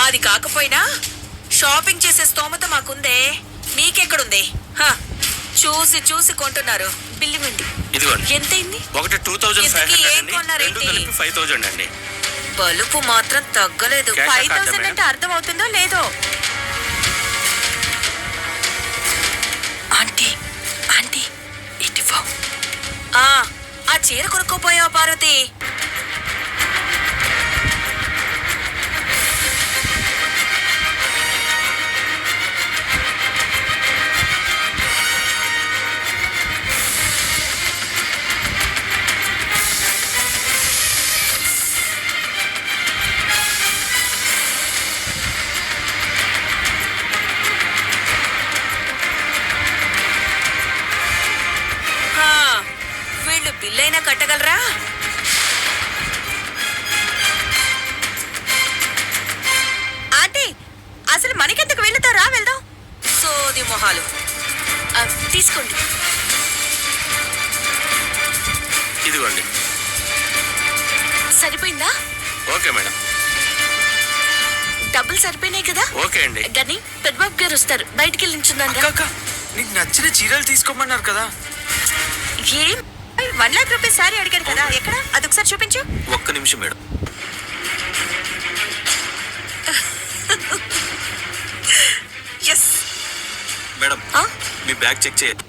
అది కాకపోయినా షాపింగ్ చేసే స్తోమత మాకుందే, మీకెక్కడుంది? చూసి చూసి కొంటున్నారు. బిల్లు ఇవ్వండి. ఇదిగోండి. ఎంతైంది? ఒకటి 2500 ఏం అండి, కొన్నారేంటి? రెండు కలిపి 5000 అండి. బలుపు మాత్రం తగ్గలేదు. Cash 5000 card అంటే అర్థం అవుతుందో లేదో? ఆంటీ ఆంటీ ఇటువో. ఆ చీర కొనుక్కోపోయావా పార్వతి? వీళ్ళు బిల్లైనా కట్టగలరా? ఆంటీ అసలు మనకెందుకు వెళ్తారా? వెళ్దాం. సోది మొహాలు. తీసుకోండి. ఇదిగోండి. సరిపోయిందా? Okay madam. డబ్బులు సరిపోయినాయి కదా? ఓకే అండి. కానీ పెద్దబాబు గారు వస్తారు, బయటికి వెళ్ళి నిల్చుందా? నీకు నచ్చిన చీరలు తీసుకోమన్నారు కదా. ఏం 1 लाख రూపీస్ సారీ అడిగాడు కదా, ఎక్కడ? అదొకసారి చూపించు. ఒక్క నిమిషం మేడం. ఎస్ మేడం మీ బ్యాగ్ చెక్ చేయండి.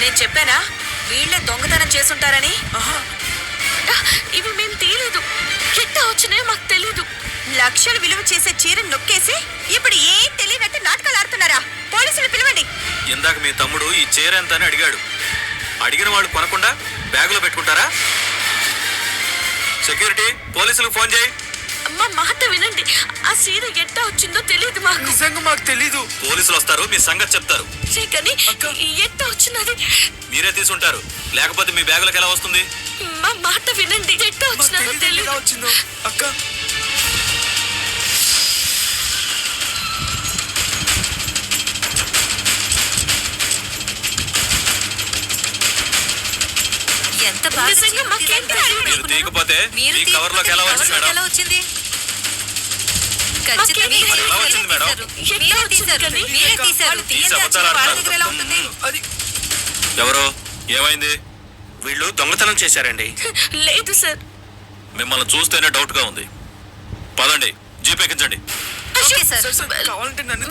నేను చెప్పానా వీళ్ళే దొంగతనం చేసుంటారని? ఇవి మేము తీయలేదు. ఎట్టా వచ్చినాయో మాకు తెలీదు. లక్షలు విలువ చేసే చీర నొక్కేసి ఇప్పుడు ఏం తెలియనట్టు నాటకాలు ఆడుతున్నారా? పోలీసులు పిలవండి. ఇందాక మీ తమ్ముడు ఈ చీర ఎంత అని అడిగాడు. అడిగిన వాళ్ళు కొనకుండా బ్యాగులో పెట్టుకుంటారా? సెక్యూరిటీ, పోలీసులకు ఫోన్ చేయి. అమ్మా మాట వినండి, ఆ చీర ఎట్టా వచ్చిందో తెలియదు మాకు. నిజంగా మాకు తెలీదు. పోలీసులు వస్తారు, మీ సంగతి చెప్తారు. కానీ ఎట్టా వచ్చినది మీరే తీసుంటారు, లేకపోతే మీ బ్యాగులకు ఎలా వస్తుంది? మా మాట వినండి, ఎట్టా వచ్చినదో తెలియదు. వచ్చిందో అక్క. ఎంత బాగా మీరు తీయకపోతే మీ కవర్ లోకి ఎలా వచ్చింది మేడం? ఎలా వచ్చింది? మరి ఎలా వచ్చింది మేడం? ఎవరు? ఏమైంది? వీళ్ళు దొంగతనం చేశారండి. లేదు సార్. మిమ్మల్ని చూస్తేనే డౌట్ గా ఉంది. పదండి, జీప్ ఎక్కించండి. కావాలంటే నన్ను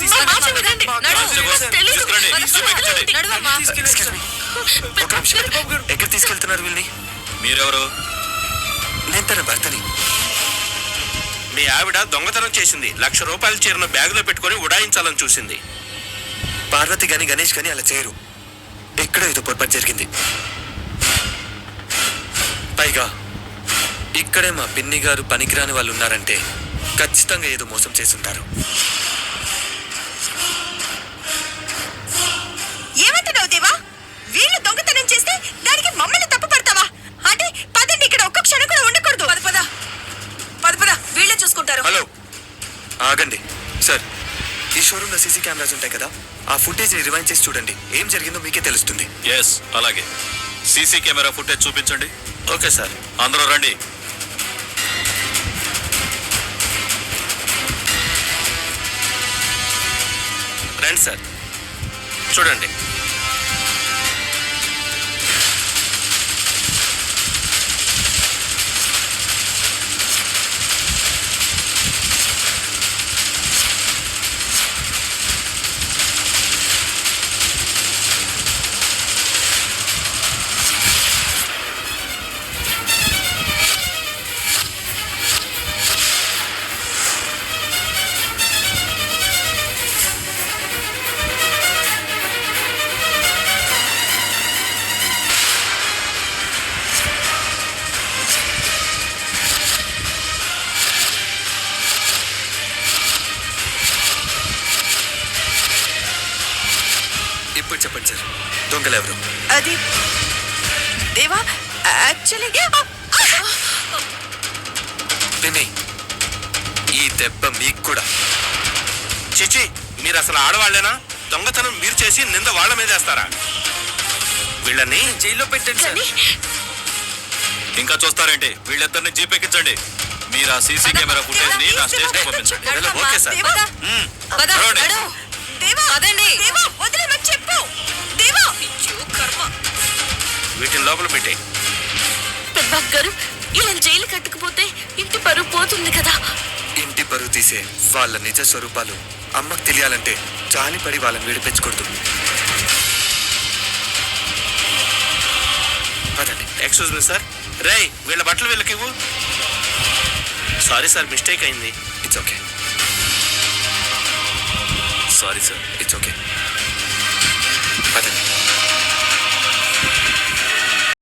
ఎక్కడ తీసుకెళ్తున్నారు వీళ్ళని? మీరెవరు? నేను తన భర్తని. మీ ఆవిడ దొంగతనం చేసింది. ₹1,00,000 చీరను బ్యాగులో పెట్టుకుని ఉడాయించాలని చూసింది. పార్వతి గాని గణేష్ గాని అలా చేయరు. ఎక్కడో ఏదో పొరపాటు జరిగింది. పైగా ఇక్కడే మా పిన్ని గారు పనికిరాని వాళ్ళు ఉన్నారంటే ఖచ్చితంగా ఏదో మోసం చేసుంటారు. ఏమంటున్నావు దేవా? వీళ్ళు దొంగతనం చేస్తే దానికి మమ్మల్ని తప్పు పడతావా? అంటే పదండి, ఇక్కడ ఒక్క క్షణం కూడా ఉండకూడదు. పద వీళ్ళే చూసుకుంటారు. హలో ఆగండి సార్. ఈ షోరూమ్ లో సీసీ కెమెరాస్ ఉంటాయి కదా, ఆ ఫుటేజ్ ని రివైండ్ చేసి చూడండి. ఏం జరిగిందో మీకే తెలుస్తుంది. ఎస్, అలాగే. సీసీ కెమెరా ఫుటేజ్ చూపించండి. Okay sir. అందరూ రండి. రండి సార్, చూడండి. ఇప్పుడు చెప్పండి సార్, దొంగలు ఎవరు? అది దేవా, యాక్చువల్లీ పిన్ని, ఈ దెబ్బ మీకు కూడా. చిచి, మీరు అసలు ఆడవాళ్ళేనా? దొంగతనం మీరు చేసి నింద వాళ్ళ మీద వేస్తారా? వీళ్ళని జైల్లో పెట్టండి సార్. కానీ ఇంకా చూస్తారేంటి? వీళ్ళిద్దరిని జీప్ ఎక్కించండి. మీరు ఆ సీసీ కెమెరా ఫుటేజ్ ని నా స్టేషన్ పంపించండి. Okay sir. దేవా, మ్మ్. పద, నడవండి. నడు. దేవా, దేవా, వదిలేమని చెప్పు. దేవా, అయ్యో కర్మ. వీటిని లోపల పెట్టే. పెద్దబాబు గారు, ఇలా జైలు కట్టుకుపోతే ఇంటి పరువు పోతుంది కదా. ఇంటి పరువు తీసే వాళ్ళ నిజ స్వరూపాలు అమ్మకు తెలియాలంటే జాలిపడి వాళ్ళని విడిపించకూడదు. పదండి. Excuse me sir. రేయ్, వీళ్ళ బట్టలు వీళ్ళకి ఇవ్వు. సారీ సార్, మిస్టేక్ అయింది. It's okay. Sorry sir. It's okay.